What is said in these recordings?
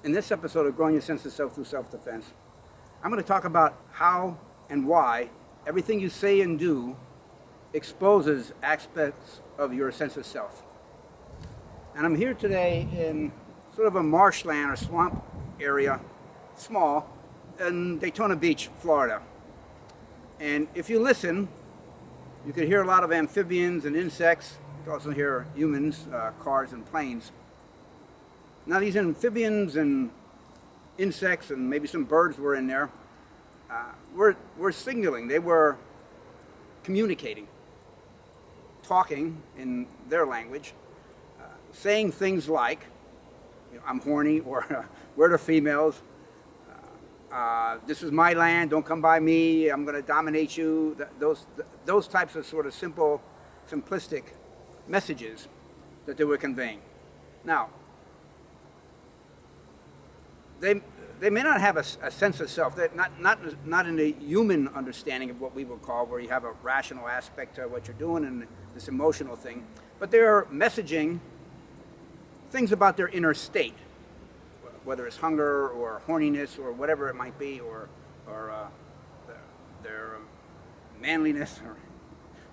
In this episode of Growing Your Sense of Self Through Self-Defense, I'm going to talk about how and why everything you say and do exposes aspects of your sense of self. And I'm here today in sort of a marshland or swamp area, small, in Daytona Beach, Florida. And if you listen, you can hear a lot of amphibians and insects. You can also hear humans, cars and planes. Now these amphibians and insects and maybe some birds were in there, were signaling. They were communicating, talking in their language, saying things like, I'm horny, or where are the females? This is my land, don't come by me, I'm going to dominate you. Those types of sort of simplistic messages that they were conveying. Now, they may not have a sense of self. They're not in the human understanding of what we would call, where you have a rational aspect to what you're doing and this emotional thing, but they're messaging things about their inner state, whether it's hunger or horniness or whatever it might be, or their manliness or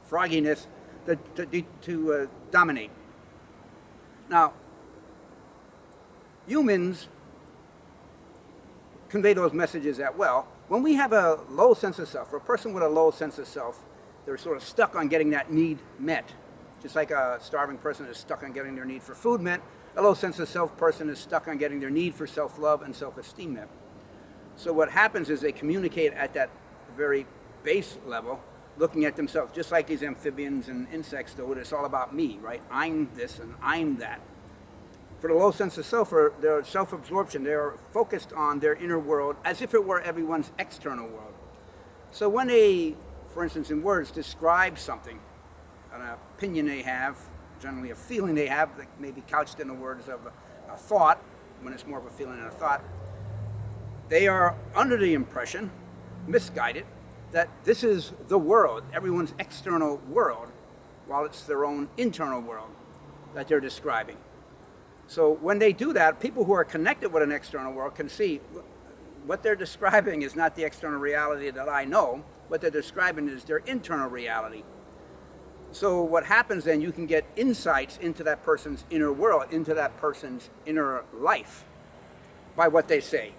frogginess to dominate. Now, humans convey those messages at well. When we have a low sense of self, or a person with a low sense of self, they're sort of stuck on getting that need met. Just like a starving person is stuck on getting their need for food met, a low sense of self person is stuck on getting their need for self-love and self-esteem met. So what happens is they communicate at that very base level, looking at themselves, just like these amphibians and insects do. It's all about me, right? I'm this and I'm that. For the low sense of self, or their self-absorption, they're focused on their inner world as if it were everyone's external world. So when they, for instance, in words, describe something, an opinion they have, generally a feeling they have that may be couched in the words of a thought, when it's more of a feeling than a thought, they are under the impression, misguided, that this is the world, everyone's external world, while it's their own internal world that they're describing. So when they do that, people who are connected with an external world can see what they're describing is not the external reality that I know. What they're describing is their internal reality. So what happens then, you can get insights into that person's inner world, into that person's inner life by what they say.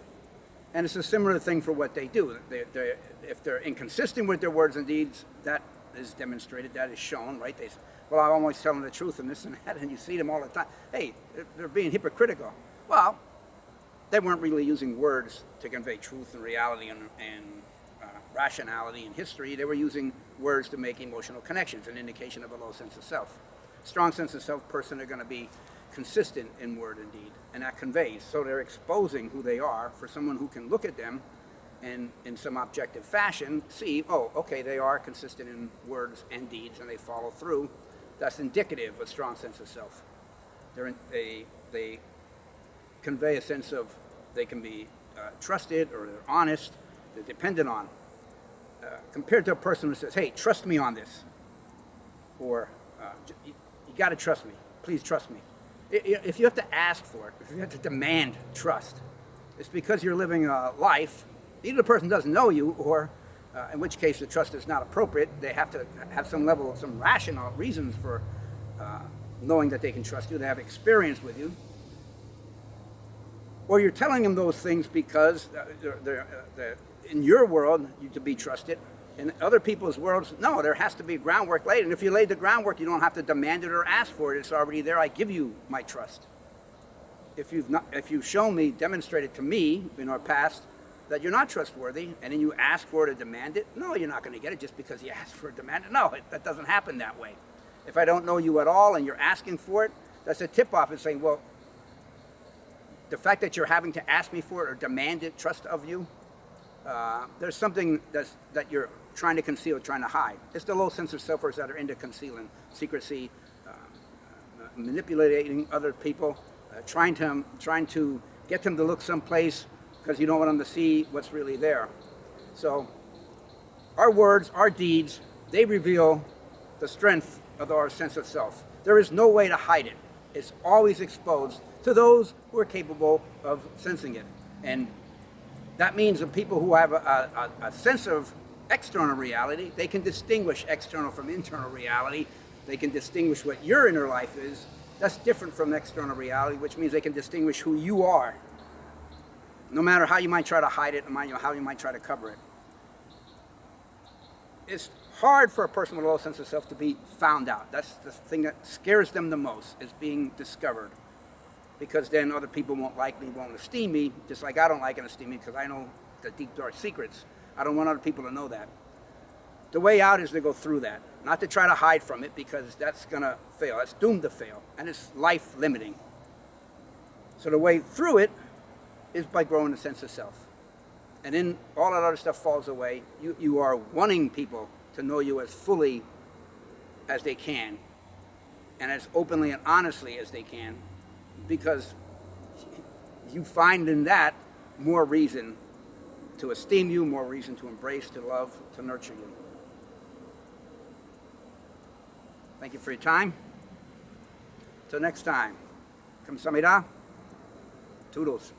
And it's a similar thing for what they do. If they're inconsistent with their words and deeds, that is demonstrated, that is shown, right? They say, well, I'm always telling the truth and this and that, and you see them all the time. Hey, they're being hypocritical. Well, they weren't really using words to convey truth and reality and rationality and history. They were using words to make emotional connections, an indication of a low sense of self. Strong sense of self person are going to be consistent in word and deed, and that conveys. So they're exposing who they are for someone who can look at them and in some objective fashion see, oh, okay, they are consistent in words and deeds and they follow through. That's indicative of a strong sense of self. They convey a sense of they can be trusted, or they're honest, they're dependent on. Compared to a person who says, hey, trust me on this, or you got to trust me, please trust me. If you have to ask for it, if you have to demand trust, it's because you're living a life, either the person doesn't know you, or in which case the trust is not appropriate. They have to have some level of some rational reasons for knowing that they can trust you. They have experience with you. Or you're telling them those things because they're in your world, you to be trusted. In other people's worlds, no, there has to be groundwork laid. And if you laid the groundwork, you don't have to demand it or ask for it. It's already there. I give you my trust. If you've shown me, demonstrated to me in our past that you're not trustworthy, and then you ask for it or demand it, no, you're not going to get it just because you ask for it or demand it. No, that doesn't happen that way. If I don't know you at all and you're asking for it, that's a tip-off. It's saying, well, the fact that you're having to ask me for it or demand it, trust of you, there's something that you're trying to conceal, trying to hide. It's the low sense of selfers that are into concealing, secrecy, manipulating other people, trying to get them to look someplace because you don't want them to see what's really there. So our words, our deeds, they reveal the strength of our sense of self. There is no way to hide it. It's always exposed to those who are capable of sensing it. And that means that people who have a sense of external reality, they can distinguish external from internal reality. They can distinguish what your inner life is. That's different from external reality, which means they can distinguish who you are, no matter how you might try to hide it, no matter how you might try to cover it. It's hard for a person with a low sense of self to be found out. That's the thing that scares them the most, is being discovered. Because then other people won't like me, won't esteem me, just like I don't like and esteem me because I know the deep, dark secrets. I don't want other people to know that. The way out is to go through that, not to try to hide from it, because that's going to fail. That's doomed to fail, and it's life-limiting. So the way through it is by growing a sense of self. And then all that other stuff falls away. You are wanting people to know you as fully as they can, and as openly and honestly as they can, because you find in that more reason to esteem you, more reason to embrace, to love, to nurture you. Thank you for your time. Till next time. Kamsahamnida. Toodles.